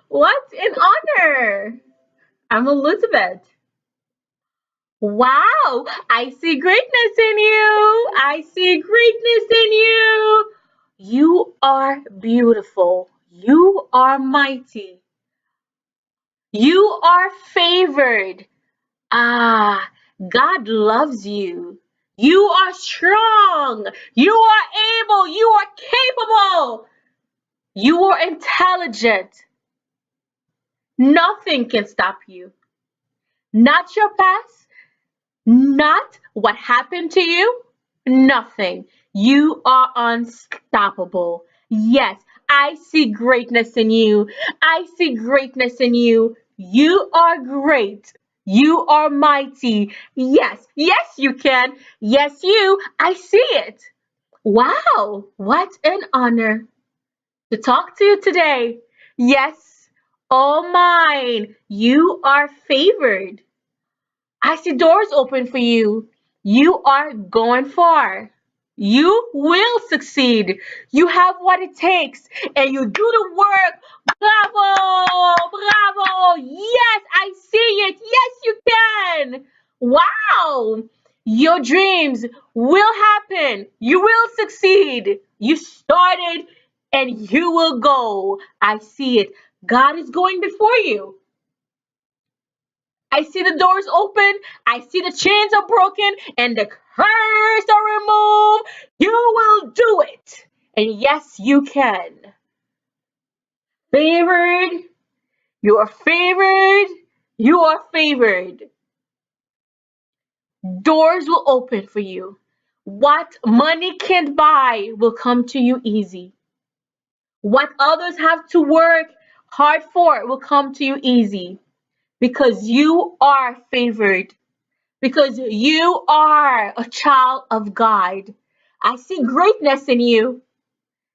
What an honor! I'm Elizabeth. Wow, I see greatness in you. I see greatness in you. You are beautiful. You are mighty. You are favored. Ah, God loves you. You are strong. You are able. You are capable. You are intelligent. Nothing can stop you. Not your past, not what happened to you, nothing. You are unstoppable. Yes, I see greatness in you. I see greatness in you. You are great. You are mighty. Yes, yes, you can. Yes, you. I see it. Wow, what an honor to talk to you today. Yes, all mine. You are favored. I see doors open for you. You are going far. You will succeed. You have what it takes and you do the work. Bravo! Bravo! Yes, I see it. Yes, you can. Wow! Your dreams will happen. You will succeed. You started and you will go. I see it. God is going before you. I see the doors open. I see the chains are broken and the curse are removed. You will do it. And yes, you can. Favored. You are favored. You are favored. Doors will open for you. What money can't buy will come to you easy. What others have to work hard for will come to you easy because you are favored. Because you are a child of God. I see greatness in you.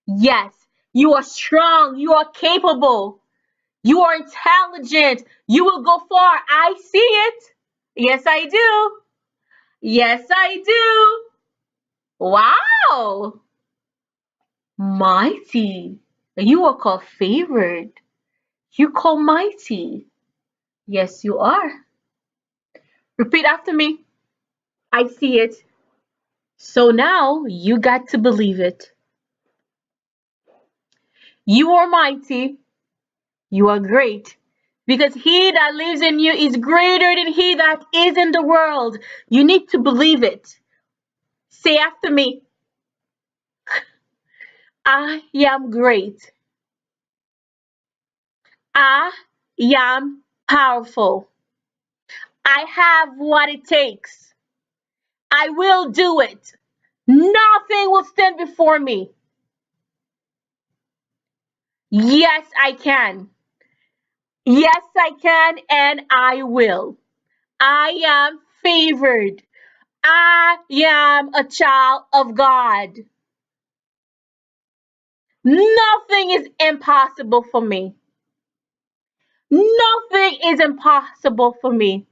Yes, you are strong, you are capable, you are intelligent, you will go far. I see it. Yes, I do. Yes, I do. Wow, mighty. You are called favored. You call mighty. Yes, you are. Repeat after me. I see it. So now you got to believe it. You are mighty. You are great. Because he that lives in you is greater than he that is in the world. You need to believe it. Say after me, I am great. I am powerful. I have what it takes. I will do it. Nothing will stand before me. Yes, I can. Yes, I can, and I will. I am favored. I am a child of God. Nothing is impossible for me. Nothing is impossible for me.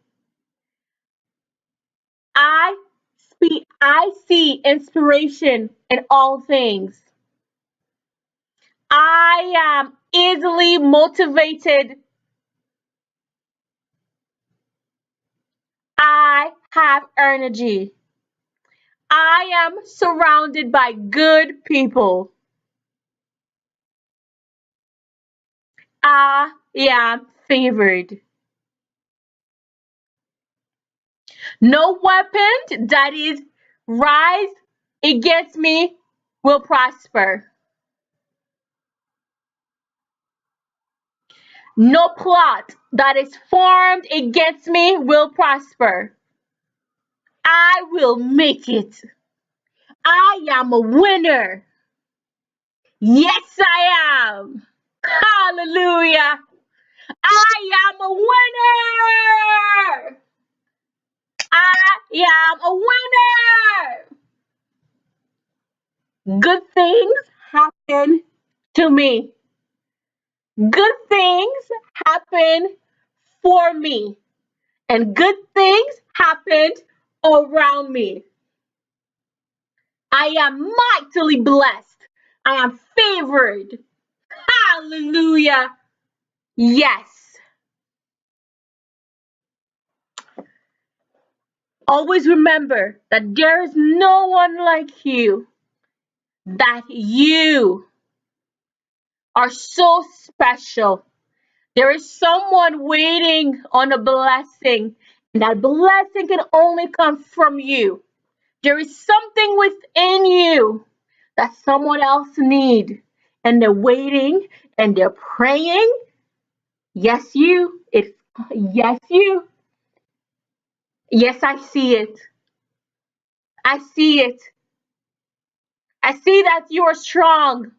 I see inspiration in all things. I am easily motivated. I have energy. I am surrounded by good people. I am favored. No weapon that is rise against me will prosper. No plot that is formed against me will prosper. I will make it. I am a winner. Yes, I am. Hallelujah. I am a winner. I am a winner. Good things happen to me. Good things happen for me. And good things happened around me. I am mightily blessed. I am favored. Hallelujah. Yes. Always remember that there is no one like you, that you are so special. There is someone waiting on a blessing, and that blessing can only come from you. There is something within you that someone else need, and they're waiting and they're praying. Yes, you. It's yes, you. Yes, I see it. I see it. I see that you are strong.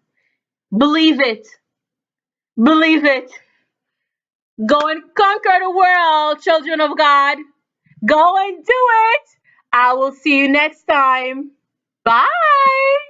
Believe it. Believe it. Go and conquer the world, children of God. Go and do it. I will see you next time. Bye.